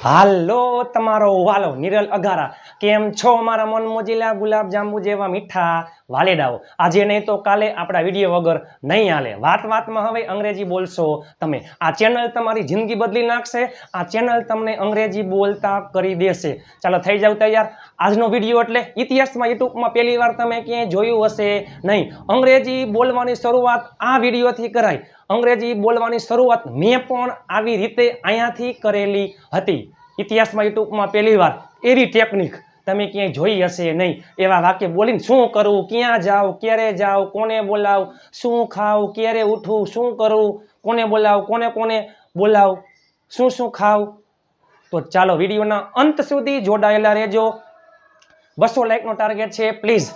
હાલો તમારો વાલો નિરલ અગારા કેમ છો મારા મન મોજીલા ગુલાબ જાંબુ જેવા મીઠા વાલેડાઓ આજે નહીં તો કાલે આપણા વિડીયો વગર નહીં હાલે વાતમાં હવે અંગ્રેજી બોલશો તમે આ ચેનલ તમારી જિંદગી બદલી નાખશે આ ચેનલ તમને અંગ્રેજી બોલતા કરી દેશે ચાલો થઈ જાવ તૈયાર આજનો વિડીયો એટલે ઇતિહાસમાં યુટ્યુબમાં પહેલી વાર તમે ક્યાંય જોયું હશે નહીં અંગ્રેજી બોલવાની શરૂઆત આ વિડીયોથી કરાય અંગ્રેજી બોલવાની શરૂઆત મેં પણ આવી રીતે અહીંયાથી કરેલી હતી ઇતિહાસમાં યુટ્યુબમાં પહેલી વાર એવી ટેકનિક તમે ક્યાંય જોઈ હશે નહીં એવા વાક્ય બોલીને શું કરવું ક્યાં જાવ ક્યારે જાવ કોને બોલાવ શું ખાવ ક્યારે ઉઠવું શું કરવું કોને બોલાવ કોને બોલાવ શું ખાવ તો ચાલો વિડીયોના અંત સુધી જોડાયેલા રહેજો 200 લાઈકનો ટાર્ગેટ છે પ્લીઝ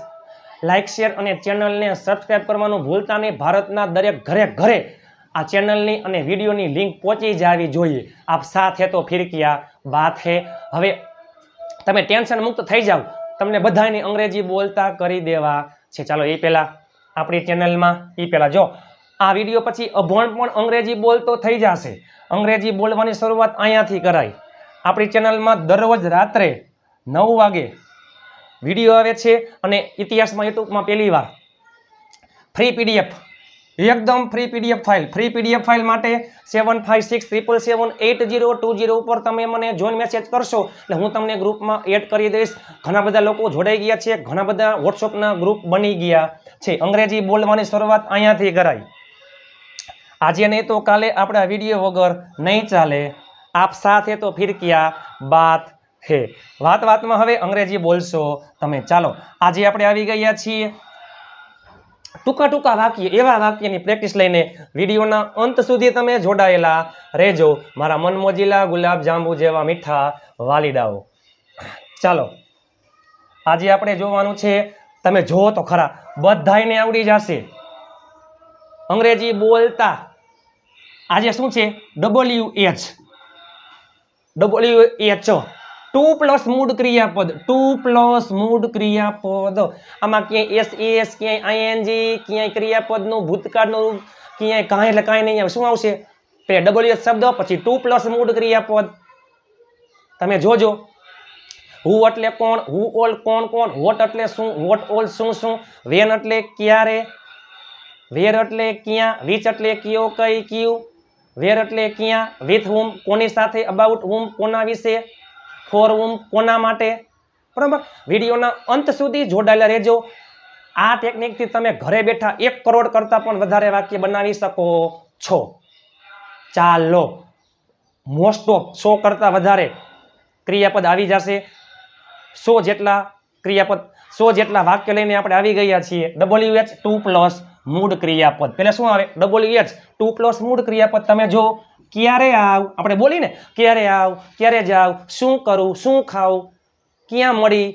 લાઈક શેર અને ચેનલને સબસ્ક્રાઈબ કરવાનું ભૂલતા નહીં ભારતના દરેક ઘરે આ ચેનલની અને વિડીયોની લિંક પહોંચી જવી જોઈએ આપ સાથ હે તો ફિર ક્યા બાત હે હવે તમે ટેન્શન મુક્ત થઈ જાવ તમને બધાની અંગ્રેજી બોલતા કરી દેવા છે ચાલો એ પહેલાં આપણી ચેનલમાં એ પહેલાં જો આ વિડીયો પછી અભણ પણ અંગ્રેજી બોલતો થઈ જશે અંગ્રેજી બોલવાની શરૂઆત અહીંયાથી કરાય આપણી ચેનલમાં દરરોજ રાત્રે 9 વાગે વિડીયો આવે છે અને ઇતિહાસમાં યુટ્યુબમાં પહેલી વાર ફ્રી પીડીએફ એકદમ ફ્રી પીડીએફ ફાઇલ માટે 7567778020 ઉપર તમે મને જોઈન મેસેજ કરશો એટલે હું તમને ગ્રુપમાં એડ કરી દઈશ ઘણા બધા લોકો જોડાઈ ગયા છે ઘણા બધા વોટ્સઅપના ગ્રુપ બની ગયા છે અંગ્રેજી બોલવાની શરૂઆત અહીંયાથી કરાય આજે નહીં તો કાલે આપણા વિડીયો વગર નહીં ચાલે આપ સાથે તો ફિર ક્યા બાત હે વાતમાં હવે અંગ્રેજી બોલશો તમે ચાલો આજે આપણે આવી ગયા છીએ ટૂંકા વાક્ય એવા વાક્યની પ્રેક્ટિસ લઈને વિડીયોના અંત સુધી તમે જોડાયેલા રહેજો મારા મન મોજીલા ગુલાબ જાંબુ જેવા મીઠા વાલીડાઓ ચાલો આજે આપણે જોવાનું છે તમે જુઓ તો ખરા બધાયને આવડી જશે અંગ્રેજી બોલતા આજે શું છે WH 2+ મૂળ ક્રિયાપદ 2+ મૂળ ક્રિયાપદ આમાં ક્યાંય SES ક્યાંય ING ક્યાંય ક્રિયાપદનું ભૂતકાળનું રૂપ ક્યાંય કાંઈ એટલે કાંઈ નહીં આવે શું આવશે WH શબ્દ પછી 2+ મૂળ ક્રિયાપદ તમે જોજો હુ એટલે કોણ હુ ઓલ કોણ વોટ એટલે શું વોટ ઓલ શું વેન એટલે ક્યારે વેર એટલે ક્યાં વિચ એટલે કયો કઈ કયું વેર એટલે ક્યાં વિથ હુમ કોની સાથે અબાઉટ હુમ કોના વિશે ફોર હુમ કોના માટે બરાબર વિડીયોના અંત સુધી જોડાયેલા રહેજો આ ટેકનિકથી તમે ઘરે બેઠા 1 કરોડ કરતાં પણ વધારે વાક્ય બનાવી શકો છો ચાલો મોસ્ટ ઓફ 100 કરતાં વધારે ક્રિયાપદ આવી જશે 100 જેટલા ક્રિયાપદ 100 જેટલા વાક્ય લઈને આપણે આવી ગયા છીએ WH 2+ મૂળ ક્રિયાપદ પહેલા શું આવે WH 2+ મૂળ ક્રિયાપદ તમે જો ક્યારે આવ આપણે બોલીને ક્યારે આવ ક્યારે જાવ શું કરું શું ખાવું ક્યાં મળી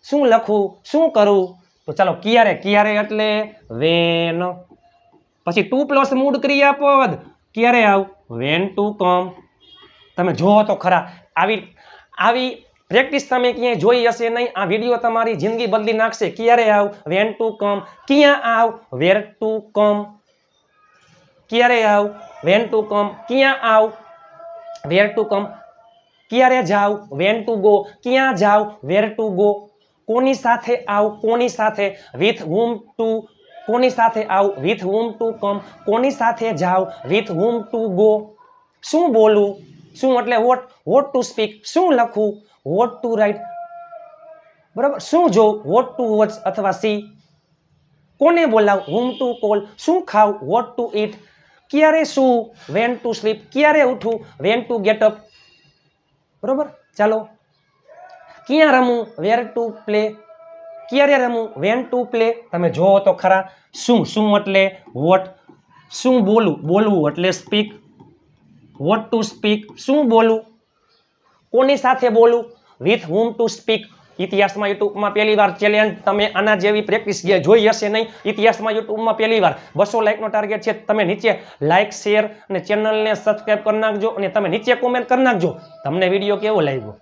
શું લખું શું કરું તો ચાલો ક્યારે એટલે વેન પછી 2+ મૂળ ક્રિયાપદ ક્યારે આવ વેન ટુ કમ તમે જોવો તો ખરા આવી પ્રેક્ટિસ તમે ક્યાંય જોઈ હશે નહીં આ વિડીયો તમારી જિંદગી બદલી નાખશે ક્યારે આવ વેન ટુ કમ ક્યાં આવ વેર ટુ કમ ક્યારે આવ વેન ટુ કમ ક્યાં આવ વેર ટુ કમ ક્યારે જાવ વેન ટુ ગો ક્યાં જાવ વેર ટુ ગો કોની સાથે આવ કોની સાથે વિથ હુમ ટુ કોની સાથે આવ વિથ હુમ ટુ કમ કોની સાથે જાવ વિથ હુમ ટુ ગો શું બોલું શું એટલે વોટ ટુ સ્પીક શું લખું વોટ ટુ રાઇટ બરાબર શું જો વોટ ટુ વોચ અથવા સી કોને બોલાવ હુમ ટુ કોલ શું ખાવ વોટ ટુ ઈટ ક્યારે શું વેન ટુ સ્લીપ ક્યારે ઉઠું વેન ટુ ગેટ અપ બરોબર ચાલો ક્યાં રમું વેર ટુ પ્લે ક્યારે રમું વેન ટુ પ્લે તમે જોવો તો ખરા શું એટલે વોટ શું બોલવું એટલે સ્પીક વોટ ટુ સ્પીક શું બોલું કોની સાથે બોલું વિથ હુમ ટુ સ્પીક ઇતિહાસમાં યુટ્યુબમાં પહેલી વાર ચેલેન્જ તમે આના જેવી પ્રેક્ટિસ જોઈ હશે નહીં ઇતિહાસમાં યુટ્યુબમાં પહેલી વાર 200 લાઈકનો ટાર્ગેટ છે તમે નીચે લાઈક શેર અને ચેનલને સબસ્ક્રાઈબ કરી નાખજો અને તમે નીચે કોમેન્ટ કરી નાખજો તમને વિડીયો કેવો લાગ્યો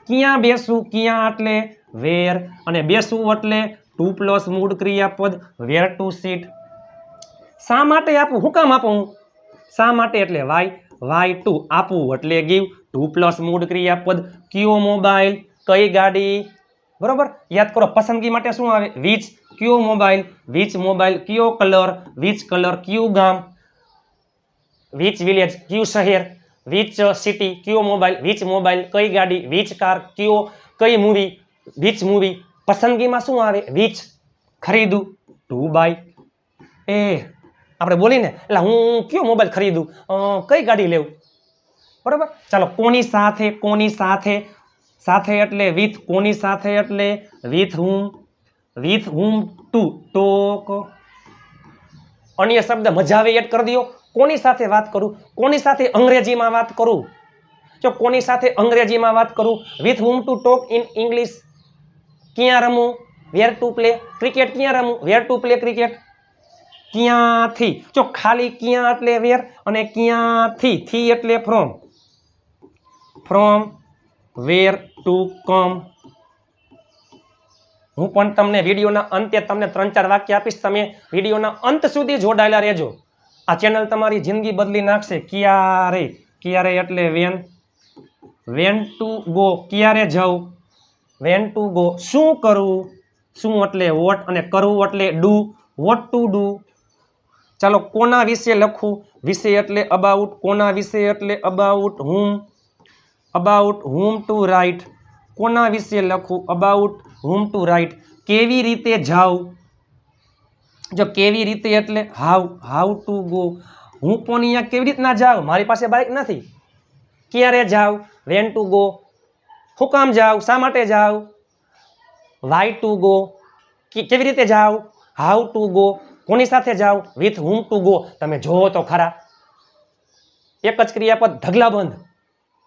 ક્યાં બેસું ક્યાં એટલે વેર અને બેસું એટલે 2+ મૂળ ક્રિયાપદ વેર ટુ સીટ શા માટે આપું હું કામ આપું શા માટે એટલે વાય y2 આપવું એટલે ગીવ 2 પ્લસ મૂળ ક્રિયાપદ કયો મોબાઈલ કઈ ગાડી બરોબર યાદ કરો પસંદગી માટે શું આવે which કયો મોબાઈલ કયો કલર કયું ગામ which village કયું શહેર which city કયો મોબાઈલ કઈ ગાડી which car કઈ મૂવી પસંદગીમાં શું આવે which ખરીદું to buy એ આપણે બોલીને એટલે હું કયો મોબાઈલ ખરીદું કઈ ગાડી લેવું બરાબર ચાલો કોની સાથે એટલે with કોની સાથે એટલે with whom to talk અન્ય શબ્દ મજા આવે એડ કરી દો કોની સાથે વાત કરું કોની સાથે અંગ્રેજીમાં વાત કરું જો કોની સાથે અંગ્રેજીમાં વાત કરું with whom to talk in English ક્યાં રમું where to play ક્રિકેટ ક્યાં રમું where to play ક્રિકેટ ક્યાંથી જો ખાલી ક્યાં એટલે where અને ક્યાંથી એટલે from where to come હું પણ તમને વિડીયોના અંતે તમને 3-4 વાક્ય આપીશ તમે વિડીયોના અંત સુધી જોડાયેલા રહેજો આ ચેનલ તમારી જિંદગી બદલી નાખશે ક્યારે એટલે when to go ક્યારે જાઉં when to go શું કરવું શું એટલે what અને કરવું એટલે do what to do ચાલો કોના વિશે લખું વિશે એટલે about કોના વિશે એટલે about whom to write કોના વિશે લખું about whom to write કેવી રીતે જાઉં જો કેવી રીતે એટલે how to go હું પણ અહીંયા કેવી રીતના જાઉં મારી પાસે બાઇક નથી ક્યારે જાઉં when to go હું કામ જાઉં શા માટે જાઉં why to go કેવી રીતે જાઉં how to go કોની સાથે જાઉં with whom to go તમે જોવો તો ખરા એક જ ક્રિયાપદ ઢગલાબંધ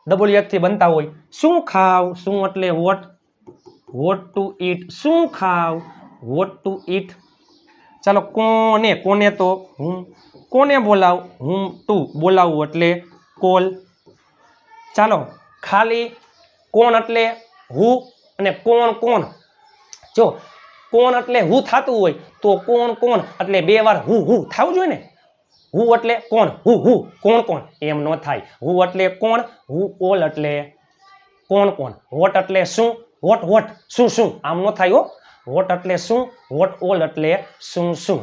ડબલ એક થી બનતા હોય શું ખાવ શું એટલે what to eat શું ખાવ what to eat ચાલો કોને તો હું કોને બોલાવ whom to બોલાવું એટલે call ચાલો ખાલી કોણ એટલે who અને કોણ જો કોણ એટલે who થતું હોય તો કોણ એટલે બે વાર who થવું જોઈએ ને who એટલે કોણ કોણ એમ ન થાય who એટલે કોણ who all એટલે કોણ what એટલે શું what શું આમ ન થાય હો what એટલે શું what all એટલે શું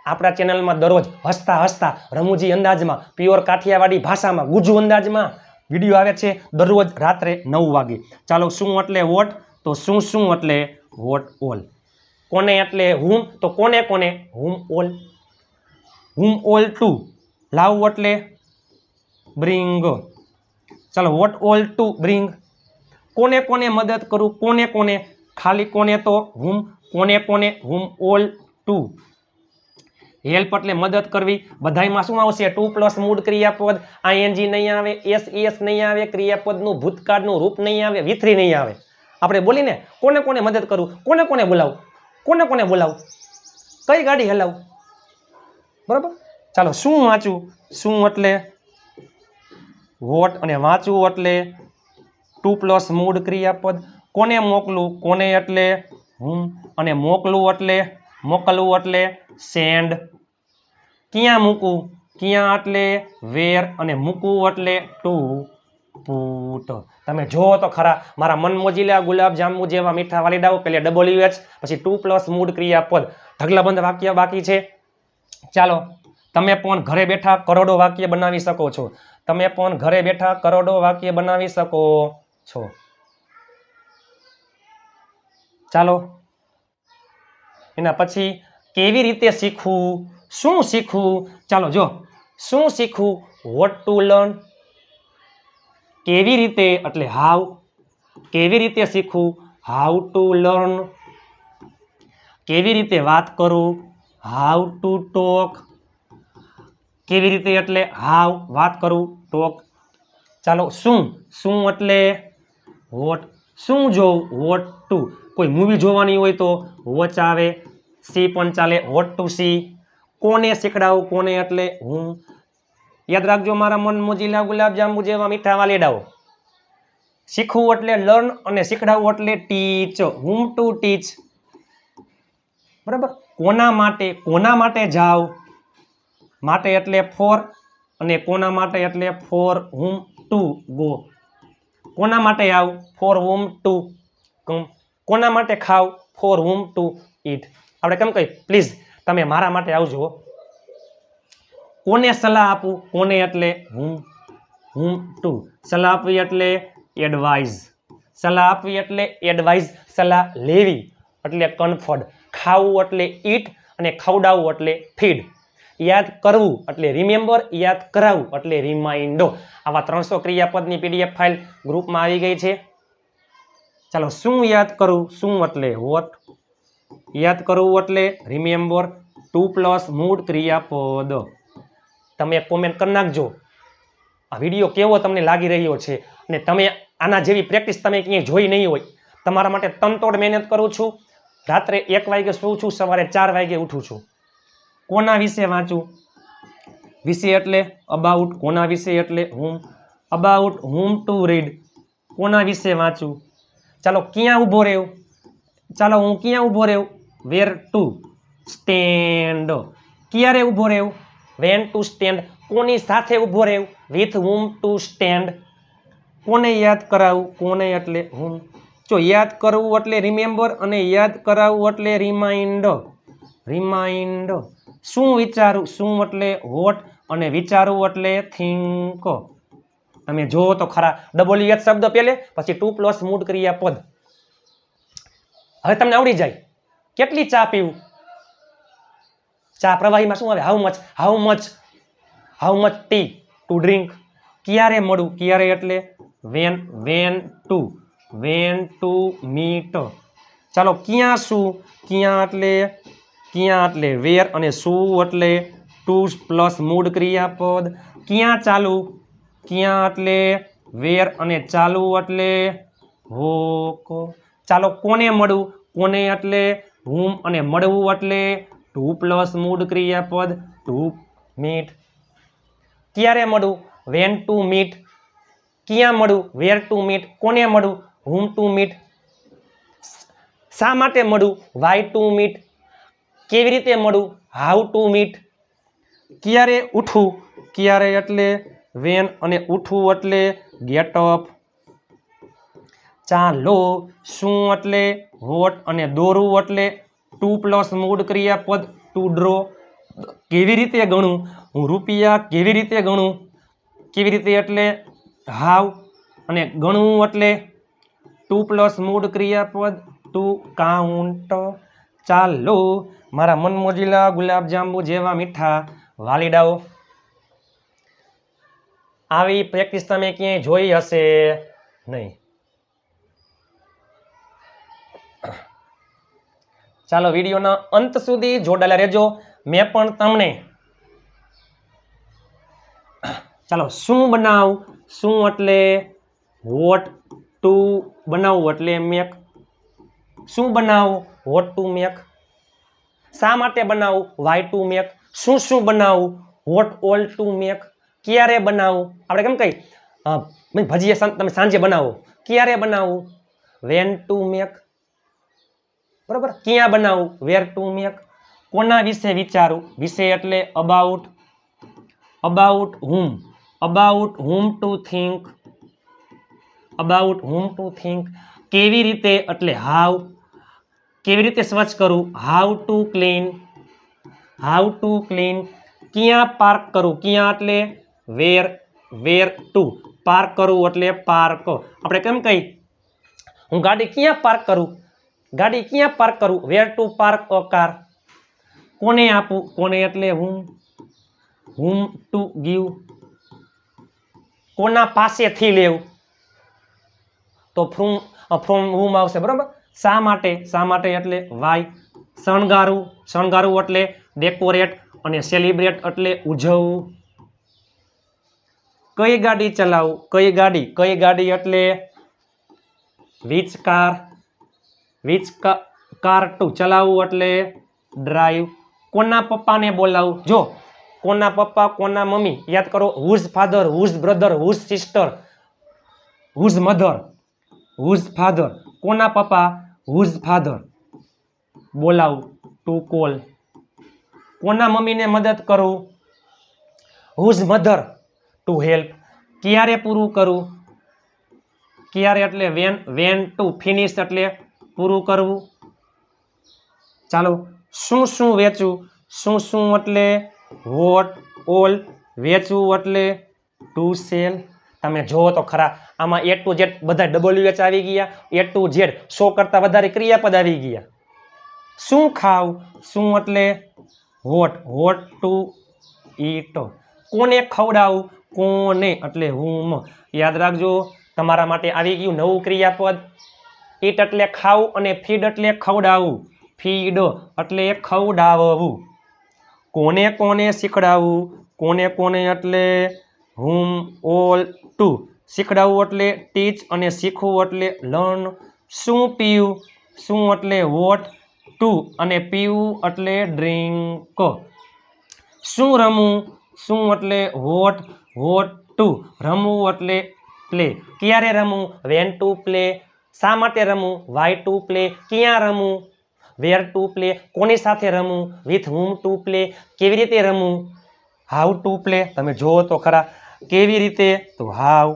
આપણા ચેનલમાં દરરોજ હસતા રમૂજી અંદાજમાં પ્યોર કાઠિયાવાડી ભાષામાં ગુજુ અંદાજમાં વિડીયો આવે છે દરરોજ રાત્રે 9 વાગે ચાલો શું એટલે what તો શું એટલે what all કોને એટલે whom તો કોને whom all to લાવવું એટલે bring ચાલો what all to bring કોને મદદ કરું કોને ખાલી કોને તો whom કોને whom all to હેલ્પ એટલે મદદ કરવી બધાયમાં શું આવશે 2 પ્લસ મૂળ ક્રિયાપદ ing નહીં આવે એસ નહીં આવે ક્રિયાપદનું ભૂતકાળનું રૂપ નહીં આવે V3 નહીં આવે આપણે બોલીને કોને મદદ કરું કોને બોલાવું કઈ ગાડી હલાવું બરાબર ચાલો શું વાંચું શું એટલે વોટ અને વાંચવું એટલે 2 પ્લસ મૂળ ક્રિયાપદ કોને મોકલું કોને એટલે હું અને મોકલું એટલે સેન્ડ ક્યાં મૂકું ક્યાં એટલે વેર અને મૂકવું એટલે ટુ પુટ તમે જોવો તો ખરા મારા મન મોજીલા ગુલાબ જાંબુ જેવા મીઠા વાલીડાઓ પેલે WH પછી 2 પ્લસ મૂળ ક્રિયાપદ ઢગલાબંધ વાક્ય બાકી છે ચાલો તમે પણ ઘરે બેઠા કરોડો વાક્ય બનાવી શકો છો ચાલો એના પછી કેવી રીતે શીખવું શું શીખવું ચાલો જો શું શીખવું what to learn કેવી રીતે એટલે how કેવી રીતે શીખવું how to learn કેવી રીતે વાત કરું how to talk કેવી રીતે એટલે how વાત કરું talk ચાલો શું એટલે what શું જોવું what to કોઈ મૂવી જોવાની હોય તો વોચ આવે સી પણ ચાલે વોટ ટુ સી કોને શીખડાવું કોને એટલે હું યાદ રાખજો મારા મન મોજીલા ગુલાબ જાંબુ જેવા મીઠા વાલીડાઓ શીખવું એટલે લર્ન અને શીખડાવવું એટલે ટીચ whom to teach બરાબર કોના માટે જાવ માટે એટલે ફોર અને કોના માટે એટલે ફોર હુમ ટુ ગો, કોના માટે આવ ફોર હુમ ટુ કમ, કોના માટે ખાવ ફોર હુમ ટુ ઈટ. આપણે કેમ કહી પ્લીઝ તમે મારા માટે આવજો. કોને સલાહ આપું, કોને એટલે હુમ, હુમ ટુ, સલાહ આપવી એટલે એડવાઇઝ, સલાહ આપવી એટલે એડવાઇઝ, સલાહ લેવી એટલે કન્ફર્ડ, ખાવું એટલે ઈટ અને ખવડાવવું એટલે ફીડ, યાદ કરવું એટલે રિમેમ્બર, યાદ કરાવવું એટલે રિમાઇન્ડર. આવા 300 ક્રિયાપદની પીડીએફ ફાઇલ ગ્રુપમાં આવી ગઈ છે. ચાલો, શું યાદ કરવું, શું એટલે વોટ, યાદ કરવું એટલે રિમેમ્બર, 2 + મૂળ ક્રિયાપદ. તમે કોમેન્ટ કરી નાખજો આ વિડીયો કેવો તમને લાગી રહ્યો છે, અને તમે આના જેવી પ્રેક્ટિસ તમે ક્યાંય જોઈ નહીં હોય. તમારા માટે તનતોડ મહેનત કરું છું. રાત્રે 1 વાગે સૂવું છું, સવારે 4 વાગે ઉઠું છું. કોના વિશે વાંચું, વિશે એટલે અબાઉટ, કોના વિશે એટલે હુમ, અબાઉટ હુમ ટુ રીડ, કોના વિશે વાંચું. ચાલો, ક્યાં ઊભો રહ્યો, ચાલો હું ક્યાં ઊભો રહ્યો, વેર ટુ સ્ટેન્ડ, ક્યારે ઊભો રહ્યો, વેન ટુ સ્ટેન્ડ, કોની સાથે ઊભો રહ્યો, વિથ હુમ ટુ સ્ટેન્ડ, કોને યાદ કરાવવું, કોને એટલે હુમ. જો યાદ કરવું એટલે રિમેમ્બર અને યાદ કરાવવું એટલે રિમાઇન્ડર, રિમાઇન્ડર. શું વિચારું, શું એટલે વોટ અને વિચારવું એટલે થિંક. તમે જોવો તો ખરા WH શબ્દ પહેલે, પછી 2 + મૂળ ક્રિયાપદ. હવે તમને આવડી જાય. કેટલી ચા પીવું, ચા પ્રવાહીમાં શું આવે, how much, how much, how much tea to drink. ક્યારે મળું, ક્યારે એટલે when, when to, when to meet. ચાલો, ક્યાં શું, ક્યાં એટલે વેર અને શું એટલે 2 + મૂળ ક્રિયાપદ. ક્યાં ચાલુ, ક્યાં એટલે વેર અને ચાલુ એટલે વોક. ચાલો, કોને મળું, કોને એટલે હુમ અને મળવું એટલે 2 + મૂળ ક્રિયાપદ ટુ મીટ. ક્યારે મળું, વેન ટુ મીટ, ક્યાં મળું, વેર ટુ મીટ, કોને મળું, હુમ ટુ મીટ. શા માટે મળું, વાય ટુ મીટ, કેવી રીતે મળું, હાઉ ટુ મીટ. ક્યારે ઉઠવું, ક્યારે એટલે વેન અને ઉઠવું એટલે ગેટ અપ. ચાલો, શું એટલે વોટ અને દોરવું એટલે 2 + મૂળ ક્રિયાપદ ટુ ડ્રો. કેવી રીતે ગણું, હું રૂપિયા કેવી રીતે ગણું, કેવી રીતે એટલે હાવ અને ગણવું એટલે 2 + મૂળ ક્રિયાપદ ટુ કાઉન્ટ. ચાલો, મારા મનમોજીલા ગુલાબજાંબુ જેવા મીઠા વાલીડાઓ, આવી પ્રેક્ટિસ તમે ક્યાંય જોઈ હશે નહીં. ચાલો, વિડીયોના અંત સુધી જોડાયેલા રહેજો. મેં પણ તમને ચાલો શું બનાવું, શું એટલે વોટ ટુ બનાવવું એટલે મેક, શું બનાવું વોટ ટુ મેક, શા માટે બનાવું વાય ટુ મેક, શું શું બનાવું વોટ ઓલ ટુ મેક, ક્યારે બનાવું. આપણે કેમ કઈ ભજીયા તમે સાંજે બનાવો, ક્યારે બનાવું વેન ટુ મેક, બરોબર. ક્યાં બનાવું વેર ટુ મેક. કોના વિશે વિચારું, વિશે એટલે about, about whom, about whom two think, about whom two think. કેવી રીતે એટલે હાઉ, કેવી રીતે સ્વચ્છ કરું, how to clean, how to clean. ક્યાં પાર્ક કરું, ક્યાં એટલે વેર, વેર ટુ પાર્ક કરવું એટલે પાર્ક. આપણે કેમ કહી હું ગાડી ક્યાં પાર્ક કરું, ગાડી ક્યાં પાર્ક કરું, વેર ટુ પાર્ક અ કાર. કોને આપું, કોને એટલે હુમ, હુમ ટુ ગીવ. કોના પાસેથી લેવું તો ફ્રોમ હુમ આવશે, બરોબર. શા માટે, શા માટે એટલે વાય. શણગારવું, શણગારવું એટલે ડેકોરેટ અને સેલિબ્રેટ એટલે ઉજવવું. કઈ ગાડી ચલાવું, કઈ ગાડી, કઈ ગાડી એટલે which car, which car to ચલાવવું એટલે ડ્રાઈવ. કોના પપ્પાને બોલાવું, જો કોના પપ્પા, કોના મમ્મી યાદ કરો, whose father, whose brother, whose sister, whose mother, whose father. કોના પપ્પા, હુઝ ફાધર, બોલાવું ટુ કોલ. કોના મમ્મીને મદદ કરું, હુઝ મધર ટુ હેલ્પ, ક્યારે પૂરું કરવું, ક્યારે એટલે વેન ટુ ફિનિશ એટલે પૂરું કરવું. ચાલો, શું શું વેચવું, શું શું એટલે વોટ, ઓલ, વેચવું એટલે ટુ સેલ. તમે જોવો તો ખરા આમાં A to Z બધા WH આવી ગયા, A to Z 100 કરતા વધારે ક્રિયાપદ આવી ગયા. શું ખાવ, શું એટલે વોટ, વોટ ટુ ઈટ, કોને ખવડાવું, કોને એટલે હુમ. યાદ રાખજો તમારા માટે આવી ગયું નવું ક્રિયાપદ. ઈટ એટલે ખાવું અને ફીડ એટલે ખવડાવવું, ફીડ એટલે ખવડાવવું. કોને કોને શીખડાવવું, કોને કોને એટલે હુમ, ઓલ, ટુ, શીખડાવવું એટલે ટીચ અને શીખવું એટલે લર્ન. શું પીવું, શું એટલે વોટ, ટુ અને પીવું એટલે ડ્રિંક. શું રમવું, શું એટલે વોટ, વોટ ટુ, રમવું એટલે પ્લે. ક્યારે રમવું, વેન ટુ પ્લે. શા માટે રમવું, વાય ટુ પ્લે. ક્યાં રમવું, વેર ટુ પ્લે. કોની સાથે રમવું, વિથ હુમ ટુ પ્લે. કેવી રીતે રમવું, હાઉ ટુ પ્લે. તમે જોવો તો ખરા કેવી રીતે, તો હાઉ.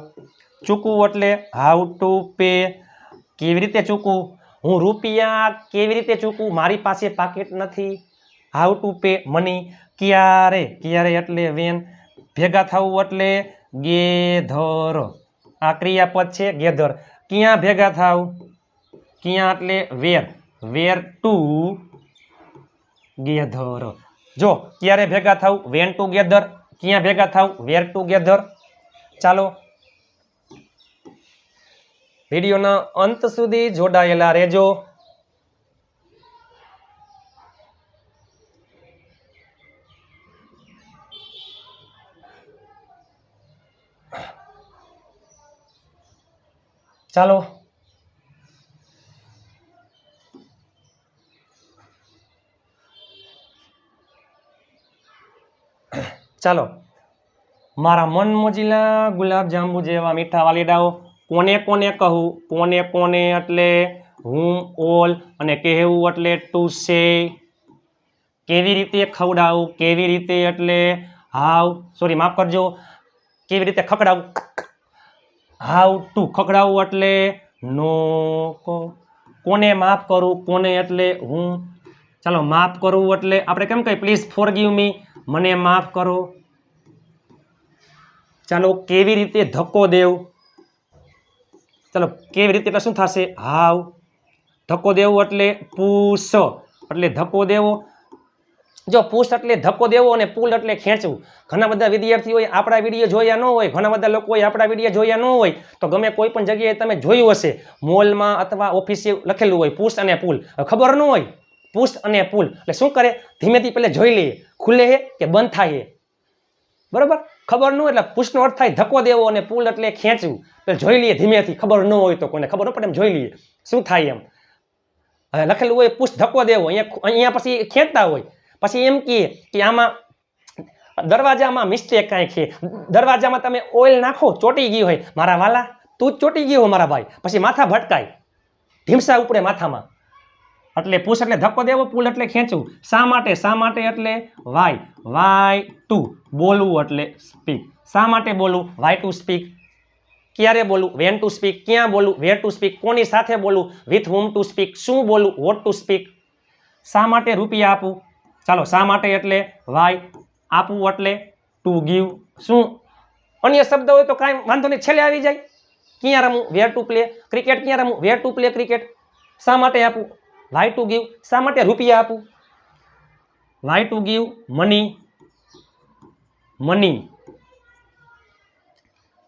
ચૂકવું એટલે હાઉ ટુ પે. કેવી રીતે ચૂકવું, હું રૂપિયા કેવી રીતે ચૂકવું, મારી પાસે પાકીટ નથી, હાઉ ટુ પે મની. ક્યારે, ક્યારે એટલે વેન. ભેગા થવું એટલે ગેધર, આ ક્રિયાપદ છે ગેધર. ક્યાં ભેગા થાવ, ક્યાં એટલે વેર, વેર ટુ ગેધર. જો ક્યારે ભેગા થાવ, વેન ટુ ગેધર. ક્યાં ભેગા થાવ, વેર ટુ ગેધર. ચાલો, વિડીયોના અંત સુધી જોડાયેલા રહેજો. ચાલો, ચાલો, મારા મન મોજીલા ગુલાબજાંબુ જેવા મીઠા વાલીડાઓ, કોને કોને કહું, કોને કોને એટલે હુમ, ઓલ અને કહેવું એટલે ટુ સે. કેવી રીતે ખવડાવું, કેવી રીતે એટલે હાઉ, સોરી માફ કરજો, કેવી રીતે ખકડાવું, હાઉ ટુ, ખકડાવું એટલે નો. કોને માફ કરું, કોને એટલે હું. ચાલો, માફ કરવું એટલે આપણે કેમ કહીએ, પ્લીઝ ફોરગીવ મી, મને માફ કરો. ચાલો, કેવી રીતે ધક્કો દેવું, ચાલો કેવી રીતે એટલે શું થશે, હાવ. ધક્કો દેવું એટલે પુશ, એટલે ધક્કો દેવો. જો પુશ એટલે ધક્કો દેવો અને પુલ એટલે ખેંચવું. ઘણા બધા વિદ્યાર્થીઓએ આપણા વિડીયો જોયા ન હોય, ઘણા બધા લોકોએ આપણા વિડીયો જોયા ન હોય, તો ગમે કોઈ પણ જગ્યાએ તમે જોયું હશે, મોલમાં અથવા ઓફિસે લખેલું હોય પુશ અને પુલ. ખબર ન હોય પુશ અને પુલ એટલે શું કરે, ધીમેથી પહેલા જોઈ લઈએ ખુલે હે કે બંધ થાય હે, બરોબર. ખબર ન હોય એટલે પુશનો અર્થ થાય ધક્કો દેવો અને પુલ એટલે ખેંચવું. એટલે જોઈ લઈએ ધીમેથી, ખબર ન હોય તો કોઈને ખબર ન પડે એમ જોઈ લઈએ શું થાય એમ. હવે લખેલું હોય પુશ ધક્કો દેવો, અહીંયા પછી ખેંચતા હોય, પછી એમ કે આમાં દરવાજામાં મિસ્ટેક કાંઈ છે, દરવાજામાં તમે ઓઇલ નાખો ચોટી ગયું હોય, મારા વાલા તું જ ચોટી ગયો મારા ભાઈ, પછી માથા ભટકાય, ઢીમસા ઉપડે માથામાં. એટલે પુશ એટલે ધક્કો દેવો, પુલ એટલે ખેંચવું. શા માટે, શા માટે એટલે વાય, વાય ટુ, બોલવું એટલે સ્પીક. શા માટે બોલવું, વાય ટુ સ્પીક. ક્યારે બોલવું, વેન ટુ સ્પીક. ક્યાં બોલવું, વેર ટુ સ્પીક. કોની સાથે બોલવું, વિથ હુમ ટુ સ્પીક. શું બોલવું, વોટ ટુ સ્પીક. શા માટે રૂપિયા આપવું, ચાલો શા માટે એટલે વાય, આપવું એટલે ટુ ગીવ. શું અન્ય શબ્દ હોય તો કાંઈ વાંધો નહીં, છેલ્લે આવી જાય. ક્યાં રમવું, વેર ટુ પ્લે. ક્રિકેટ ક્યાં રમવું, વેર ટુ પ્લે ક્રિકેટ. શા માટે આપવું, વાય ટુ ગીવ. શા માટે રૂપિયા આપવું, why to give money, money.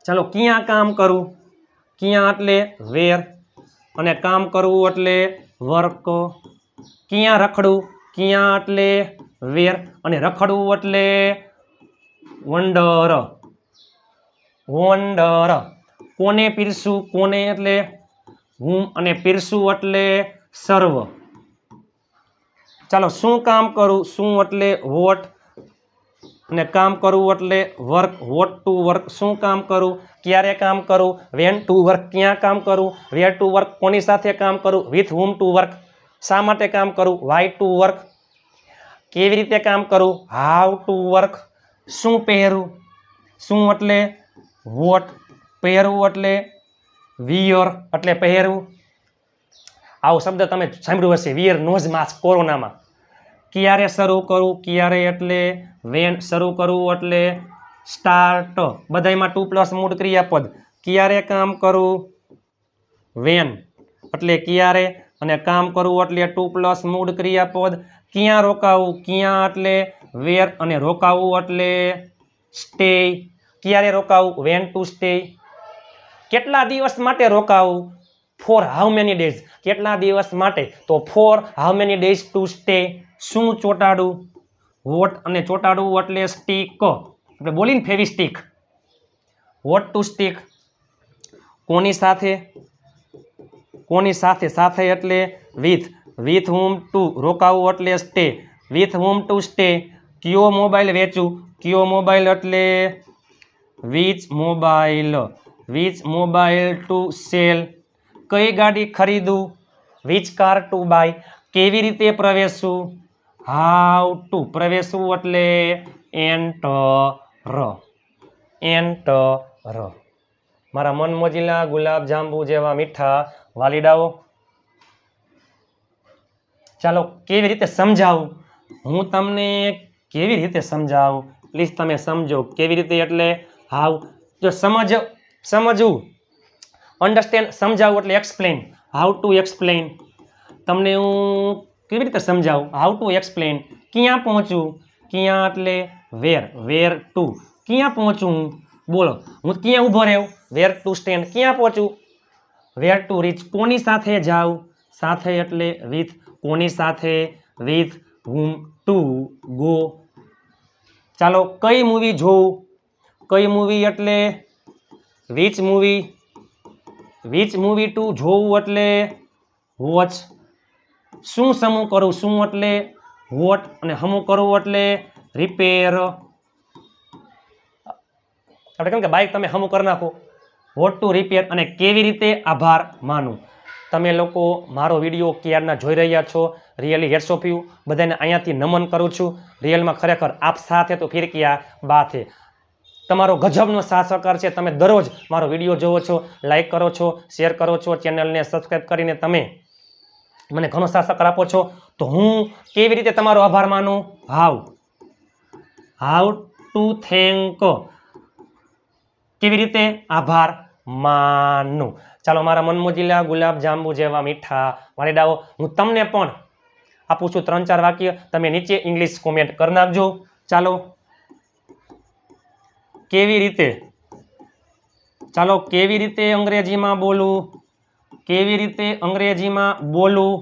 ચાલો, ક્યાં કામ કરવું, ક્યાં એટલે વેર અને કામ કરવું એટલે વર્ક. ક્યાં રખડવું, ક્યાં એટલે વેર અને રખડવું એટલે વંડર, વંડર. કોને પીરસું, કોને એટલે હુમ અને પીરસું એટલે સર્વ. ચાલો, શું કામ કરું, શું એટલે વોટ અને કામ કરવું એટલે વર્ક, વોટ ટુ વર્ક. શું કામ કરું, ક્યારે કામ કરું, વેન ટુ વર્ક. ક્યાં કામ કરું, વેર ટુ વર્ક. કોની સાથે કામ કરું, વિથ હુમ ટુ વર્ક. શા માટે કામ કરું, વાય ટુ વર્ક. કેવી રીતે કામ કરું, હાઉ ટુ વર્ક. શું પહેરું, શું એટલે વોટ, પહેરવું એટલે વિયર એટલે પહેરવું. આવો શબ્દ તમે સાંભળ્યું હશે, વિયર નોઝ માસ્ક કોરોનામાં. ક્યારે શરૂ કરવું, ક્યારે એટલે વેન, શરૂ કરવું એટલે સ્ટાર્ટ. બધામાં 2+ મૂળ ક્રિયાપદ. ક્યારે કામ કરવું, વેન એટલે ક્યારે, અને કામ કરવું એટલે 2+ મૂળ ક્રિયાપદ. ક્યાં રોકાવું, ક્યાં એટલે વેર, અને રોકાવું એટલે સ્ટે. ક્યારે રોકાવું, વેન ટુ સ્ટે. કેટલા દિવસ માટે રોકાવું, ફોર હાઉ મેની ડેઝ, કેટલા દિવસ માટે, તો for how many days to stay. શું ચોંટાડવું, વોટ, અને ચોંટાડવું એટલે સ્ટીક. આપણે બોલીને ફેવિસ્ટિક, વોટ ટુ સ્ટીક. કોની સાથે, કોની સાથે, સાથે એટલે વિથ whom ટુ, રોકાવું એટલે stay, with whom to stay. કયો મોબાઈલ વેચું, કયો મોબાઈલ એટલે વિચ મોબાઈલ ટુ સેલ. કઈ ગાડી ખરીદું, વિચ કાર ટુ બાય. કેવી રીતે પ્રવેશવું, હાઉ ટુ, પ્રવેશવું એટલે એન્ટર. મારા મન મોજીલા ગુલાબ જાંબુ જેવા મીઠા વાલીડાઓ, ચાલો કેવી રીતે સમજાવું, હું તમને કેવી રીતે સમજાવું, પ્લીઝ તમે સમજો. કેવી રીતે એટલે હાઉ. જો સમજવું, અન્ડરસ્ટેન્ડ, સમજાવું એટલે એક્સપ્લેન, હાઉ ટુ એક્સપ્લેન. તમને હું કેવી રીતે સમજાવું, હાઉ ટુ એક્સપ્લેન. ક્યાં પહોંચું, ક્યાં એટલે વેર ટુ. ક્યાં પહોંચું, બોલો, હું ક્યાં ઊભો રહ્યો, વેર ટુ સ્ટેન્ડ. ક્યાં પહોંચું, વેર ટુ રીચ. કોની સાથે જાઉં, સાથે એટલે વિથ. કોની સાથે, વિથ whom ટુ ગો. ચાલો કઈ મૂવી જોવું, કઈ મૂવી એટલે વિચ મૂવી ટુ, જોવું એટલે વોચ. શું સમૂહ કરું, શું એટલે વોટ, અને હમું કરવું એટલે રિપેર. આપણે કેમ કે બાઇક તમે હમું કરી નાખો, વોટ ટુ રિપેર. અને કેવી રીતે આભાર માનું. તમે લોકો મારો વિડીયો ક્યારના જોઈ રહ્યા છો, રિયલી હેડ્સ ઓફ યુ. બધાને અહીંયાથી નમન કરું છું. રિયલમાં ખરેખર આપ સાથે તો ફિર ક્યાં બાત હે. તમારો ગજબનો સાથ સહકાર છે. તમે દરરોજ મારો વિડીયો જોવો છો, લાઈક કરો છો, શેર કરો છો, ચેનલને સબસ્ક્રાઈબ કરીને તમે મને ઘણો સાથ સહકાર આપો છો. તો હું કેવી રીતે તમારો આભાર માનું, હાઉ ટુ થેન્ક, કેવી રીતે આભાર માનું. ચાલો મારા મનમોજીલા ગુલાબ જાંબુ જેવા મીઠા વાલીડાઓ, હું તમને પણ આપું છું 3-4 વાક્ય. તમે નીચે ઇંગ્લિશ કોમેન્ટ કરી નાખજો. ચાલો કેવી રીતે, ચાલો કેવી રીતે અંગ્રેજીમાં બોલું, કેવી રીતે અંગ્રેજીમાં બોલું.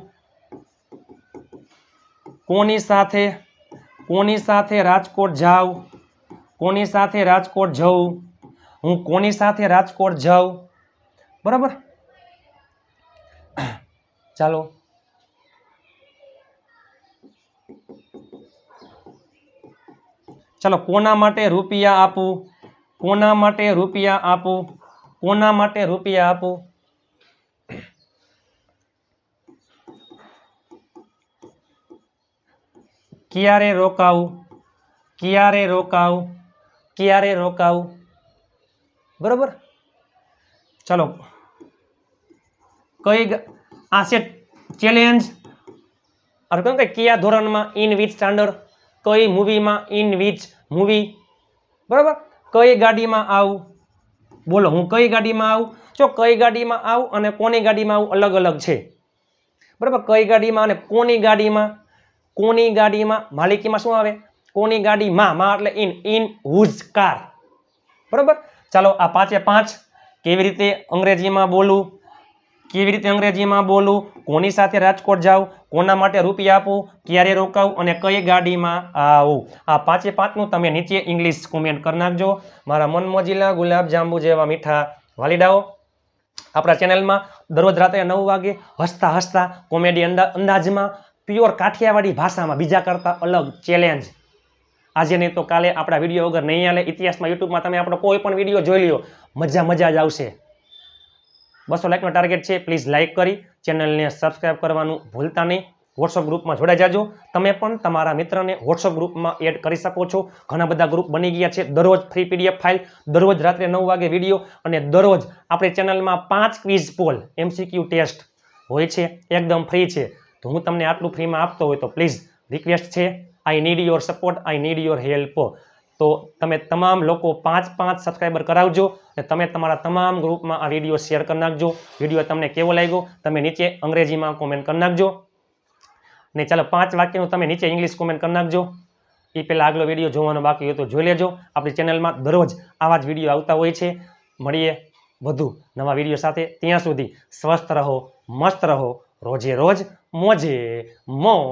કોની સાથે રાજકોટ જાઉં, કોની સાથે રાજકોટ જવું. હું કોની સાથે રાજકોટ જાઉં, બરાબર. ચાલો ચાલો કોના માટે રૂપિયા આપું, કોના માટે રૂપિયા આપું, કોના માટે રૂપિયા આપું. ક્યારે રોકાવું, ક્યારે રોકાવું, ક્યારે રોકાવું, બરોબર. ચલો કઈ આ છે ચેલેન્જ. અરે કેમ કે કયા ધોરણમાં, ઇન વિચ સ્ટાન્ડર્ડ, કઈ મૂવીમાં, ઇન વિચ મૂવી, બરાબર. કઈ ગાડીમાં આવું, બોલો હું કઈ ગાડીમાં આવું. જો કઈ ગાડીમાં આવું અને કોની ગાડીમાં આવું અલગ અલગ છે, બરાબર. કઈ ગાડીમાં અને કોની ગાડીમાં. કોની ગાડીમાં માલિકીમાં શું આવે, કોની ગાડીમાં, માં એટલે ઇન હુઝ કાર, બરાબર. ચાલો આ 5 કેવી રીતે અંગ્રેજીમાં બોલું, કેવી રીતે અંગ્રેજીમાં બોલું. કોની સાથે રાજકોટ જાઉં, કોના માટે રૂપિયા આપું, ક્યારે રોકાવું, અને કઈ ગાડીમાં આવું. આ 5 તમે નીચે ઇંગ્લિશ કોમેન્ટ કરી નાખજો. મારા મનમોજીલા ગુલાબ જાંબુ જેવા મીઠા વાલીડાઓ, આપણા ચેનલમાં દરરોજ રાત્રે 9 વાગે હસતા હસતા કોમેડી અંદાજમાં પ્યોર કાઠિયાવાડી ભાષામાં બીજા કરતાં અલગ ચેલેન્જ. આજે નહીં તો કાલે આપણા વિડીયો વગર નહીં હાલે. ઇતિહાસમાં યુટ્યુબમાં તમે આપણો કોઈ પણ વિડીયો જોઈ લ્યો, મજા જ આવશે. 200 લાઈકનો ટાર્ગેટ છે. પ્લીઝ લાઈક કરી ચેનલને સબસ્ક્રાઈબ કરવાનું ભૂલતા નહીં. વોટ્સઅપ ગ્રુપમાં જોડાઈ જાજો. તમે પણ તમારા મિત્રને વોટ્સઅપ ગ્રુપમાં એડ કરી શકો છો. ઘણા બધા ગ્રુપ બની ગયા છે. દરરોજ ફ્રી PDF ફાઇલ, દરરોજ રાત્રે 9 વાગે વિડીયો અને દરરોજ આપણી ચેનલમાં 5 ક્વિઝ પોલ MCQ ટેસ્ટ હોય છે, એકદમ ફ્રી છે. તો હું તમને આટલું ફ્રીમાં આપતો હોય તો પ્લીઝ રિક્વેસ્ટ છે, I need your support, I need your help. તો તમે તમામ લોકો 5 સબસ્ક્રાઈબર કરાવજો અને તમે તમારા તમામ ગ્રુપમાં આ વિડીયો શેર કરી નાખજો. વિડીયો તમને કેવો લાગ્યો તમે નીચે અંગ્રેજીમાં કોમેન્ટ કરી નાખજો. ને ચાલો 5 વાક્યનું તમે નીચે ઇંગ્લિશ કોમેન્ટ કરી નાખજો. એ પહેલાં આગલો વિડીયો જોવાનો બાકી હોય તો જોઈ લેજો. આપણી ચેનલમાં દરરોજ આવા જ વિડીયો આવતા હોય છે. મળીએ વધુ નવા વિડીયો સાથે. ત્યાં સુધી સ્વસ્થ રહો, મસ્ત રહો, રોજે રોજ મોજે મોજ.